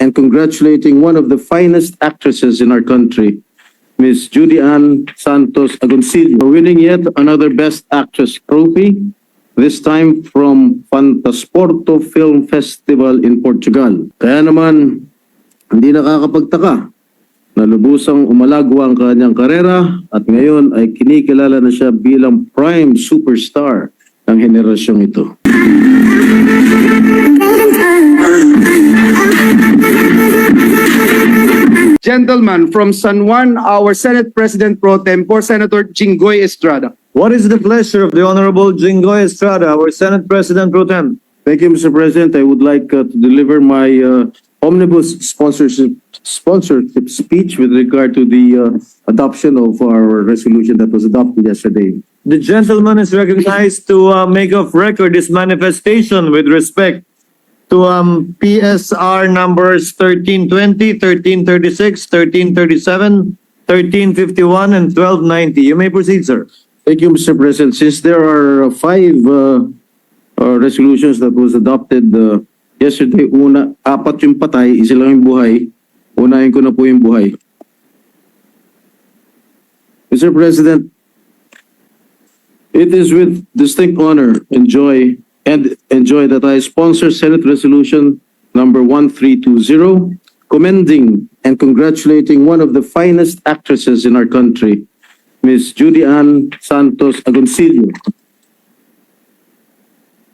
and congratulating one of the finest actresses in our country, Miss Judy Santos Agoncillo, for winning yet another Best Actress trophy, this time from Fantasporto Film Festival in Portugal. Kaya naman, hindi nakakapagtaka na lubusang umalagwa ang kanyang karera at ngayon ay kinikilala na siya bilang prime superstar ng henerasyong ito. Gentlemen, from San Juan, our Senate President Pro Tempore, Senator Jinggoy Estrada. What is the pleasure of the Honorable Jinggoy Estrada, our Senate President Pro Tem? Thank you, Mr. President. I would like to deliver my omnibus sponsorship speech with regard to the adoption of our resolution that was adopted yesterday. The gentleman is recognized to make of record his manifestation with respect to PSR numbers 1320, 1336, 1337, 1351, and 1290. You may proceed, sir. Thank you, Mr. President. Since there are five resolutions that was adopted yesterday, apat yung patay, isa lang yung buhay. Unahin ko na po yung buhay. Mr. President, it is with distinct honor and joy that I sponsor Senate Resolution number 1320, commending and congratulating one of the finest actresses in our country, Miss Judy Santos Agoncillo,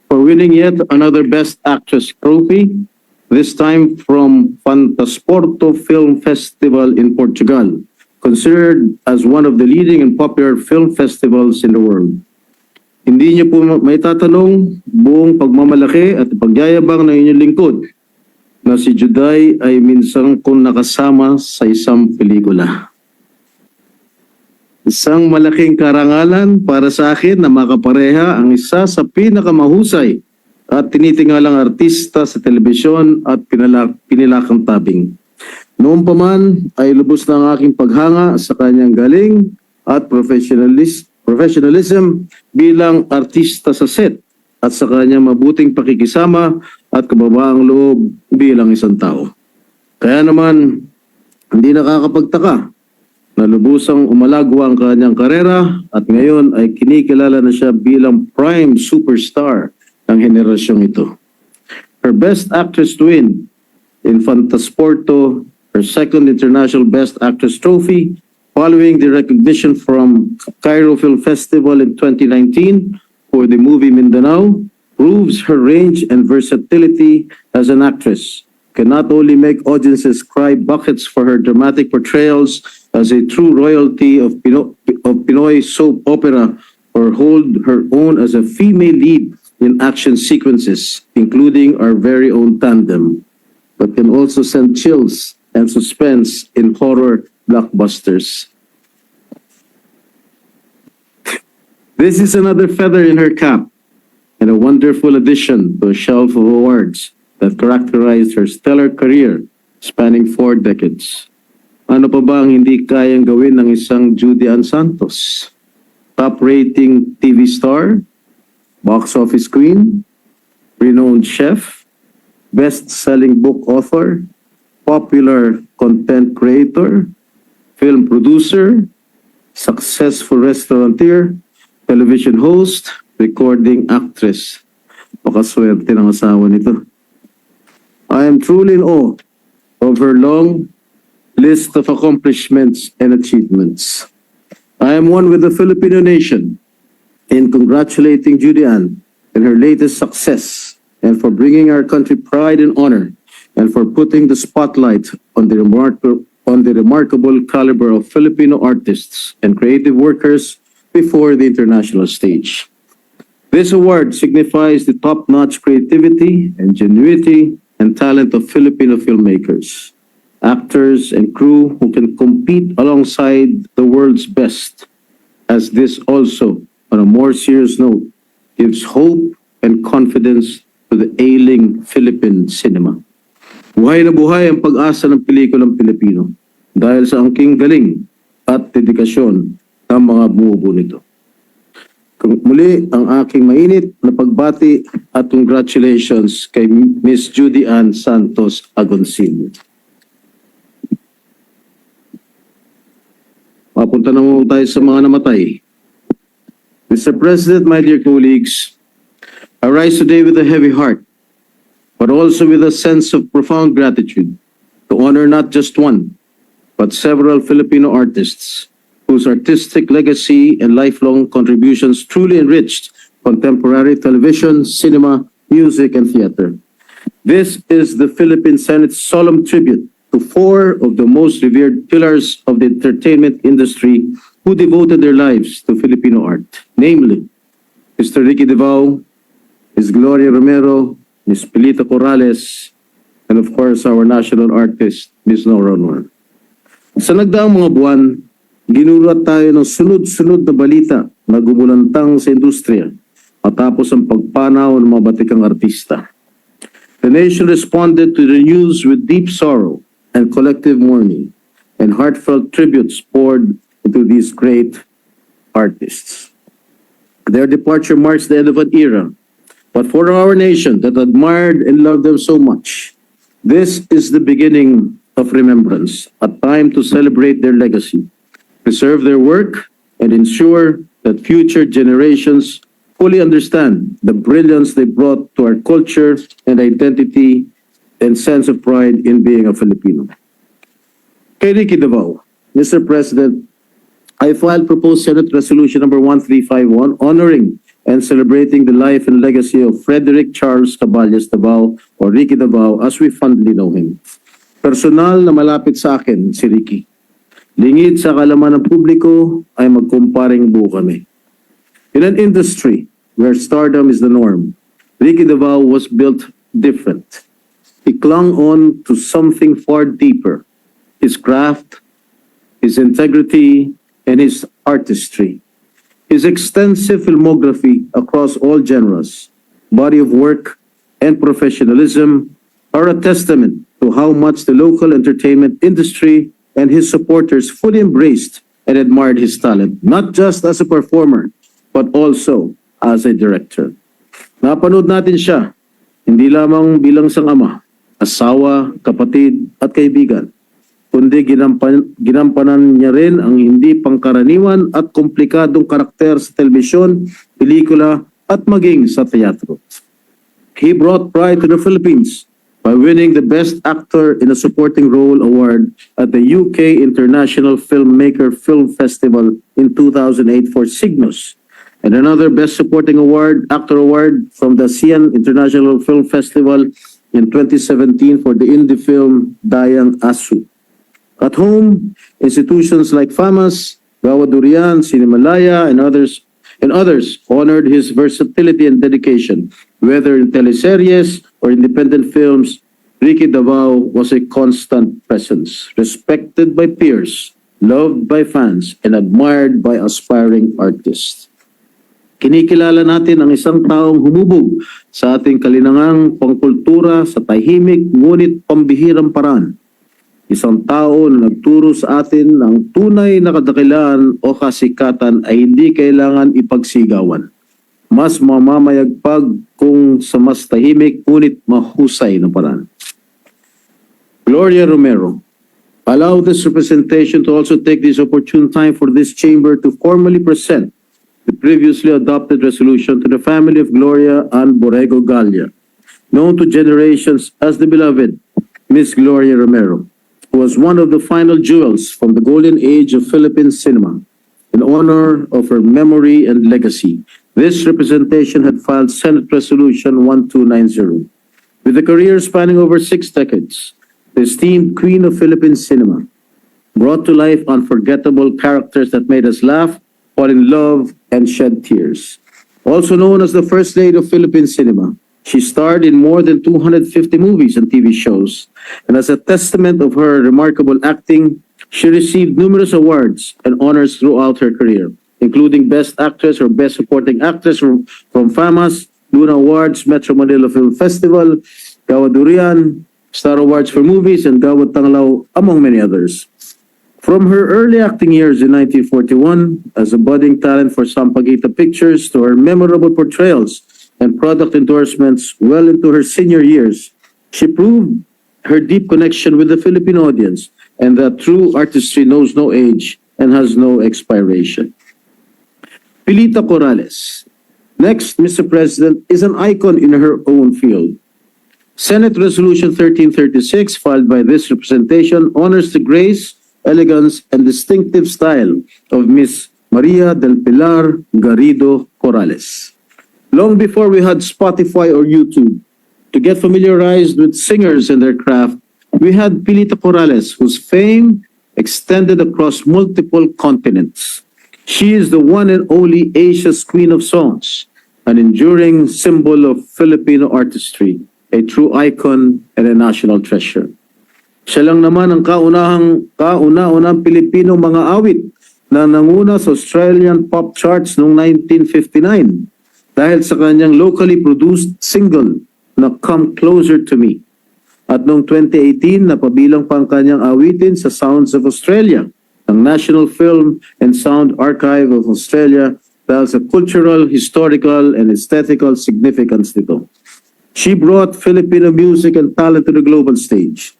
for winning yet another Best Actress trophy, this time from Fantasporto Film Festival in Portugal, considered as one of the leading and popular film festivals in the world. Hindi niyo po may tatanong buong pagmamalaki at pagyayabang ng inyong lingkod na si Judy ay minsan kong nakasama sa isang pelikula. Isang malaking karangalan para sa akin na makapareha ang isa sa pinakamahusay at tinitingalang artista sa telebisyon at pinilakang tabing. Noon pa man ay lubos na ang aking paghanga sa kanyang galing at professionalism bilang artista sa set at sa kanyang mabuting pakikisama at kababaang loob bilang isang tao. Kaya naman, hindi nakakapagtaka na lubusang umalagwa ang kanyang karera at ngayon ay kinikilala na siya bilang prime superstar ng henerasyong ito. Her Best Actress to win in Fantasporto, her second International Best Actress trophy, following the recognition from Cairo Film Festival in 2019 for the movie Mindanao, proves her range and versatility as an actress. Can not only make audiences cry buckets for her dramatic portrayals as a true royalty of Pinoy soap opera, or hold her own as a female lead in action sequences, including our very own tandem, but can also send chills and suspense in horror blockbusters. This is another feather in her cap and a wonderful addition to a shelf of awards that characterized her stellar career spanning 4 decades. Ano pa ba ang hindi kayang gawin ng isang Judy Santos? Top-rating TV star, box office queen, renowned chef, best-selling book author, popular content creator, film producer, successful restaurateur, television host, recording actress. Pakaswerte ng asawa nito. I am truly in awe of her long list of accomplishments and achievements. I am one with the Filipino nation in congratulating Judy Ann in her latest success and for bringing our country pride and honor and for putting the spotlight on the remarkable caliber of Filipino artists and creative workers before the international stage. This award signifies the top-notch creativity, ingenuity, and talent of Filipino filmmakers, actors, and crew who can compete alongside the world's best, as this also, on a more serious note, gives hope and confidence to the ailing Philippine cinema. Buhay na buhay ang pag-asa ng pelikulang Pilipino dahil sa angking galing at dedikasyon ng mga bumubuo nito. Muli ang aking mainit na pagbati at congratulations kay Miss Judy Santos Agoncillo. Papunta na mo tayo sa mga namatay. Mr. President, my dear colleagues, I rise today with a heavy heart, but also with a sense of profound gratitude to honor not just one, but several Filipino artists whose artistic legacy and lifelong contributions truly enriched contemporary television, cinema, music, and theater. This is the Philippine Senate's solemn tribute to four of the most revered pillars of the entertainment industry who devoted their lives to Filipino art, namely Mr. Ricky Davao, Ms. Gloria Romero, Ms. Pilita Corales, and of course our national artist, Ms. Nora Aunor. Sa nagdaang mga buwan, ginulat tayo ng sunod-sunod na balita na gumulantang sa industriya matapos ang pagpanaw ng mga batikang artista. The nation responded to the news with deep sorrow and collective mourning, and heartfelt tributes poured into these great artists. Their departure marks the end of an era, but for our nation that admired and loved them so much, this is the beginning of remembrance, a time to celebrate their legacy, preserve their work, and ensure that future generations fully understand the brilliance they brought to our culture and identity and sense of pride in being a Filipino. Kay Ricky Davao, Mr. President, I filed proposed Senate Resolution number 1351 honoring and celebrating the life and legacy of Frederick Charles Caballes Davao or Ricky Davao as we fondly know him. Personal na malapit sa akin si Ricky. Lingid sa kalaman ng publiko ay magkumparing buo kami. In an industry where stardom is the norm, Ricky Davao was built different. He clung on to something far deeper, his craft, his integrity, and his artistry. His extensive filmography across all genres, body of work, and professionalism are a testament to how much the local entertainment industry and his supporters fully embraced and admired his talent, not just as a performer, but also as a director. Napanood natin siya, hindi lamang bilang isang ama, asawa, kapatid, at kaibigan, kundi ginampanan niya rin ang hindi pangkaraniwan at komplikadong karakter sa telebisyon, pelikula, at maging sa teatro. He brought pride to the Philippines by winning the Best Actor in a Supporting Role Award at the UK International Filmmaker Film Festival in 2008 for Signos, and another Best Supporting Actor Award from the ASEAN International Film Festival in 2017 for the indie film Dayang Asu. At home, institutions like FAMAS, Gawa Durian, Cinemalaya, and others honored his versatility and dedication. Whether in teleseries or independent films, Ricky Davao was a constant presence, respected by peers, loved by fans, and admired by aspiring artists. Kinikilala natin ang isang taong humubog sa ating kalinangang pangkultura sa tahimik ngunit pambihirang paraan. Isang tao na nagturo sa atin ng tunay na kadakilaan o kasikatan ay hindi kailangan ipagsigawan. Mas mamamayagpag kung sa mas tahimik ngunit mahusay na paraan. Gloria Romero, allow this representation to also take this opportune time for this chamber to formally present the previously adopted resolution to the family of Gloria and Borrego Gallia, known to generations as the beloved Miss Gloria Romero, who was one of the final jewels from the golden age of Philippine cinema. In honor of her memory and legacy, this representation had filed Senate Resolution 1290. With a career spanning over 6 decades, the esteemed Queen of Philippine cinema brought to life unforgettable characters that made us laugh, fall in love, and shed tears. Also known as the First Lady of Philippine cinema, she starred in more than 250 movies and TV shows, and as a testament of her remarkable acting, she received numerous awards and honors throughout her career, including Best Actress or Best Supporting Actress from FAMAS, Luna Awards, Metro Manila Film Festival, Gawa Durian, Star Awards for Movies, and Gawad Tanglaw, among many others. From her early acting years in 1941 as a budding talent for Sampaguita Pictures to her memorable portrayals and product endorsements well into her senior years, she proved her deep connection with the Filipino audience and that true artistry knows no age and has no expiration. Pilita Corales. Next, Mr. President, is an icon in her own field. Senate Resolution 1336, filed by this representation, honors the grace, elegance, and distinctive style of Miss Maria del Pilar Garrido Corales. Long before we had Spotify or YouTube, to get familiarized with singers and their craft, we had Pilita Corales, whose fame extended across multiple continents. She is the one and only Asia's Queen of Songs, an enduring symbol of Filipino artistry, a true icon and a national treasure. Siya lang naman ang kauna-unang Pilipino mga awit na nanguna sa Australian pop charts noong 1959 dahil sa kanyang locally produced single na Come Closer to Me. At noong 2018, napabilang pa ang kanyang awitin sa Sounds of Australia, ang National Film and Sound Archive of Australia dahil sa cultural, historical, and aesthetical significance nito. She brought Filipino music and talent to the global stage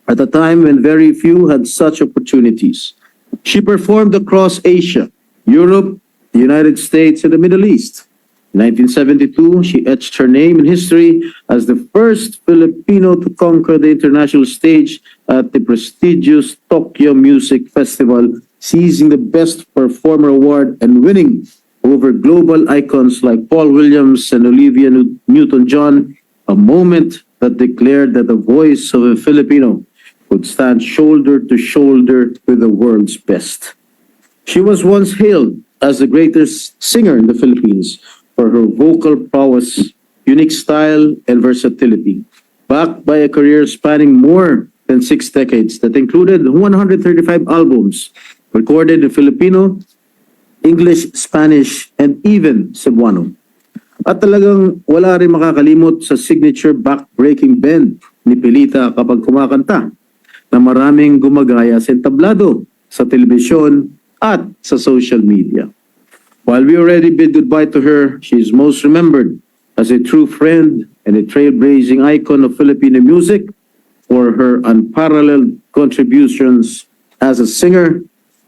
at a time when very few had such opportunities. She performed across Asia, Europe, the United States, and the Middle East. In 1972, she etched her name in history as the first Filipino to conquer the international stage at the prestigious Tokyo Music Festival, seizing the Best Performer Award and winning over global icons like Paul Williams and Olivia Newton-John, a moment that declared that the voice of a Filipino would stand shoulder to shoulder with the world's best. She was once hailed as the greatest singer in the Philippines for her vocal prowess, unique style, and versatility, backed by a career spanning more than 6 decades that included 135 albums recorded in Filipino, English, Spanish, and even Cebuano. At talagang wala rin makakalimot sa signature back-breaking bend ni Pilita kapag kumakanta na maraming gumagaya sa entablado, sa telebisyon, at sa social media. While we already bid goodbye to her, she is most remembered as a true friend and a trailblazing icon of Filipino music for her unparalleled contributions as a singer,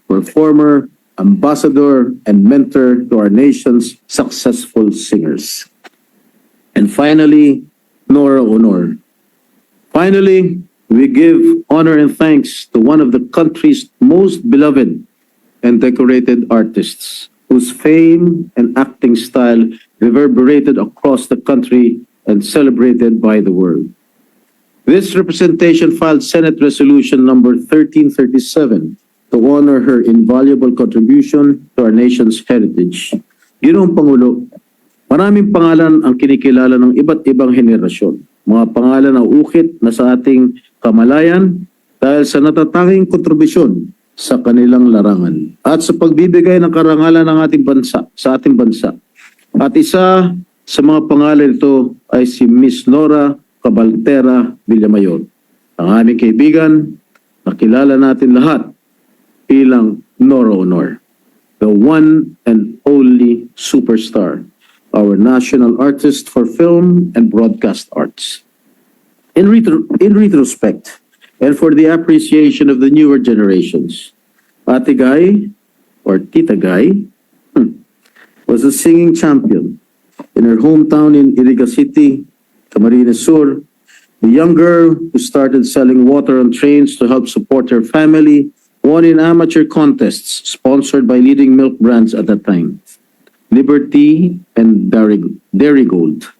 performer, ambassador, and mentor to our nation's successful singers. And finally, Nora Aunor. Finally, we give honor and thanks to one of the country's most beloved and decorated artists, whose fame and acting style reverberated across the country and celebrated by the world. This representation filed Senate Resolution number 1337 to honor her invaluable contribution to our nation's heritage. Ginoong Pangulo, maraming pangalan ang kinikilala ng iba't ibang henerasyon. Mga pangalan na ukit na sa ating kamalayan dahil sa natatanging kontribusyon sa kanilang larangan at sa pagbibigay ng karangalan ng ating bansa, sa ating bansa. At isa sa mga pangalan ito ay si Miss Nora Villamayor, ang aming kaibigan na kilala natin lahat bilang Nora Aunor, the one and only superstar, our national artist for film and broadcast arts. In retrospect, and for the appreciation of the newer generations, Ate Guy, or Tita Guy, was a singing champion in her hometown in Iriga City, Camarines Sur. The young girl who started selling water on trains to help support her family won in amateur contests sponsored by leading milk brands at that time, Liberty and Dairy Gold.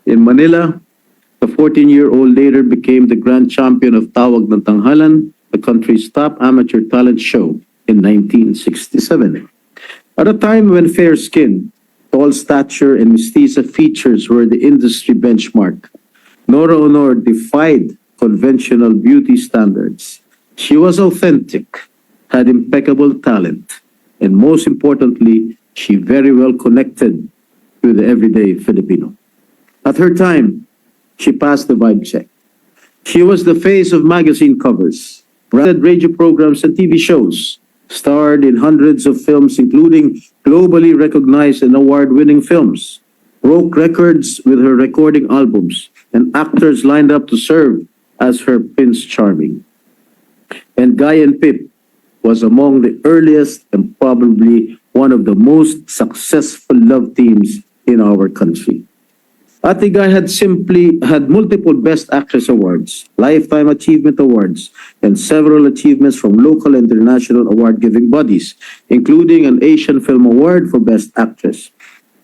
In Manila, the 14-year-old later became the grand champion of Tawag ng Tanghalan, the country's top amateur talent show in 1967. At a time when fair skin, tall stature, and mestiza features were the industry benchmark, Nora Aunor defied conventional beauty standards. She was authentic, had impeccable talent, and most importantly, she very well connected with the everyday Filipino. At her time, she passed the vibe check. She was the face of magazine covers, radio programs and TV shows, starred in hundreds of films including globally recognized and award-winning films, broke records with her recording albums, and actors lined up to serve as her Prince Charming. And Guy and Pip was among the earliest and probably one of the most successful love teams in our country. Ate Guy had multiple Best Actress awards, Lifetime Achievement Awards, and several achievements from local and international award-giving bodies, including an Asian Film Award for Best Actress.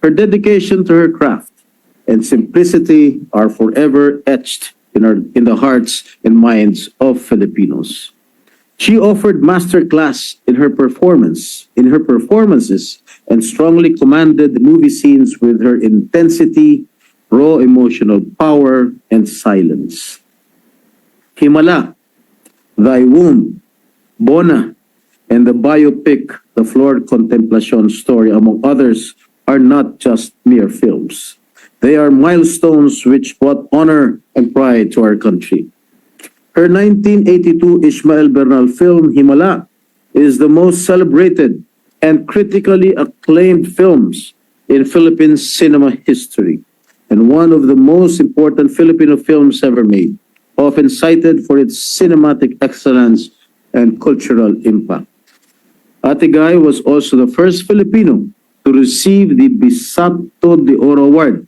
Her dedication to her craft and simplicity are forever etched in the hearts and minds of Filipinos. She offered masterclass in her performances, and strongly commanded the movie scenes with her intensity, raw emotional power, and silence. Himala, Thy Womb, Bona, and the biopic The Flor Contemplacion story, among others, are not just mere films. They are milestones which brought honor and pride to our country. Her 1982 Ishmael Bernal film, Himala, is the most celebrated and critically acclaimed films in Philippine cinema history, and one of the most important Filipino films ever made, often cited for its cinematic excellence and cultural impact. Ate Guy was also the first Filipino to receive the Bisato de Oro Award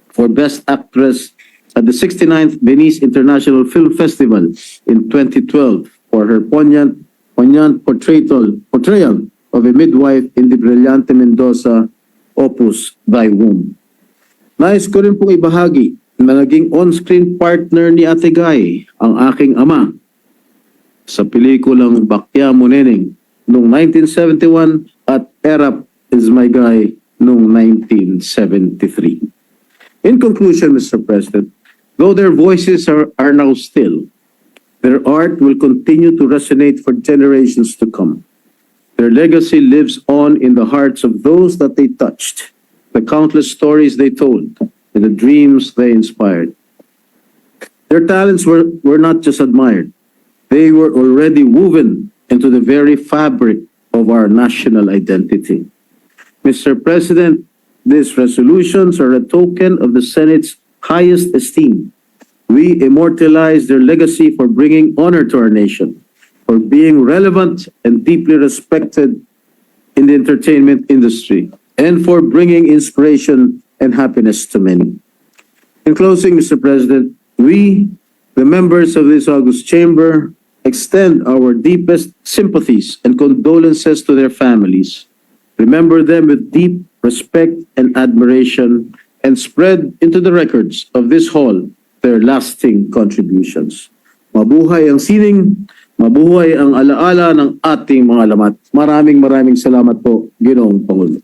for Best Actress at the 69th Venice International Film Festival in 2012 for her poignant portrayal of a midwife in the Brillante Mendoza opus Thy Womb. Nais ko rin pong ibahagi na naging on-screen partner ni Ate Guy ang aking ama sa pelikulang Bakya Muneneng noong 1971 at Erap is My Guy noong 1973. In conclusion, Mr. President, though their voices are now still, their art will continue to resonate for generations to come. Their legacy lives on in the hearts of those that they touched, the countless stories they told, and the dreams they inspired. Their talents were not just admired, they were already woven into the very fabric of our national identity. Mr. President, these resolutions are a token of the Senate's highest esteem. We immortalize their legacy for bringing honor to our nation, for being relevant and deeply respected in the entertainment industry, and for bringing inspiration and happiness to many. In closing, Mr. President, we, the members of this august chamber, extend our deepest sympathies and condolences to their families. Remember them with deep respect and admiration, and spread into the records of this hall their lasting contributions. Mabuhay ang sining, mabuhay ang alaala ng ating mga lamat. Maraming salamat po, Ginoong Pangulo.